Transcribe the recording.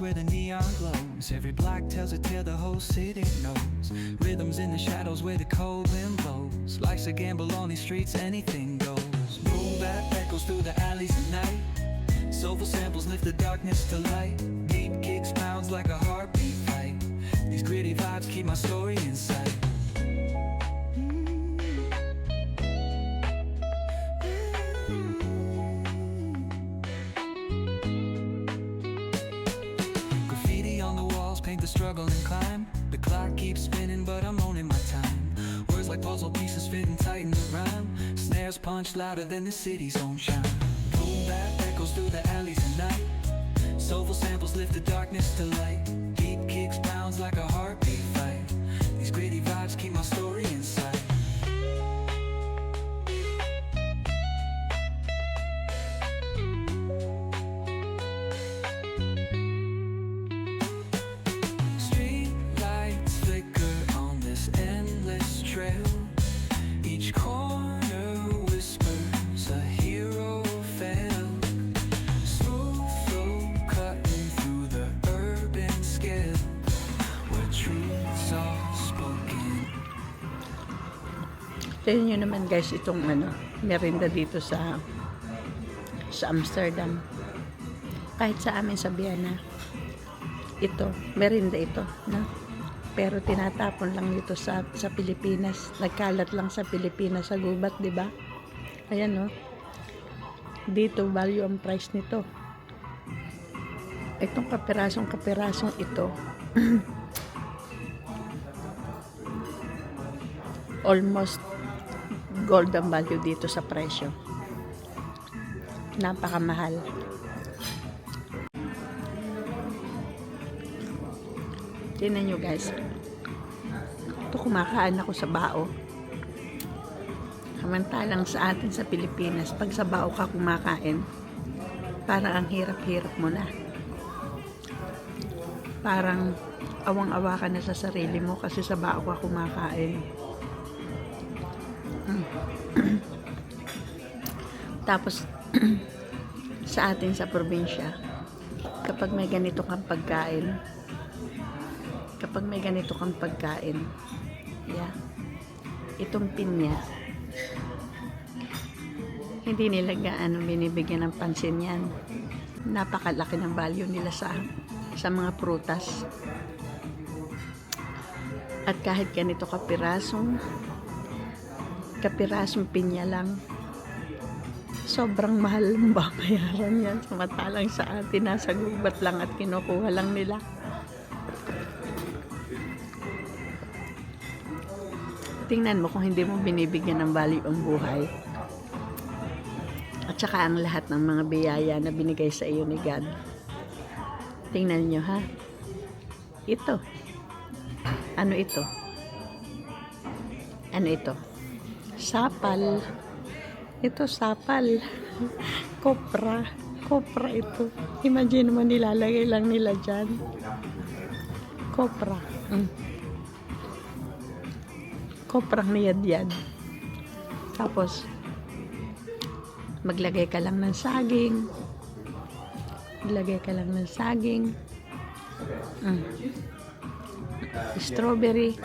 streets where the neon glows. Every block tells a tale the whole city knows. Rhythms in the shadows where the cold wind blows. Life's a gamble on these streets, anything goes. Boom bap echoes through the alleys at night. Soulful samples lift the darkness to light. Deep kicks pounds like a heartbeat fight. These gritty vibes keep my story in sight. Graffiti on the walls paint the struggle and climb. The clock keeps spinning but I'm owning my time. Words like puzzle pieces fitting tight in the rhyme. Snares punch louder than the city's own chime. Boom bap echoes through the alleys at night. Soulful samples lift the darkness to light. Deep kicks pounds like a heartbeat fight. These gritty vibes keep my story in sight. Street lights flicker on this endless trail. Each corner whispers a hero fell. Smooth flow cutting through the urban scale, where truths are spoken. Tignan nyo naman guys itong merinda dito sa Amsterdam. Kahit sa amin sa Vienna, ito, merinda ito, no? Pero tinatapon lang ito sa Pilipinas. Nagkalat lang sa Pilipinas sa gubat, di ba? Ayan, no? Dito value ang price nito. Itong kapirasong ito almost gold ang value dito sa presyo. Napakamahal. Tingnan nyo guys. Ito kumakain ako sa bao. Samantalang sa atin sa Pilipinas, pag sa bao ka kumakain, parang ang hirap-hirap mo na. Parang awang-awa ka na sa sarili mo kasi sa bao ka kumakain. Tapos sa atin sa probinsya, kapag may ganito kang pagkain, yeah, itong pinya, hindi nila gaano binibigyan ng pansin yan. Napakalaki ng value nila sa mga prutas. At kahit ganito kapirasong pinya lang, sobrang mahal ang babayaran yan. Samantalang sa atin, nasa gubat lang at kinukuha lang nila. Tingnan mo kung hindi mo binibigyan ng value ang buhay. At saka ang lahat ng mga biyaya na binigay sa iyo ni God. Tingnan nyo ha. Ito. Ano ito? Ano ito? Sapal. Ito sapal. Kopra. Kopra ito. Imagine mo nilalagay lang nila dyan. Kopra. Koprang niyad-yad. Tapos, maglagay ka lang ng saging. Strawberry.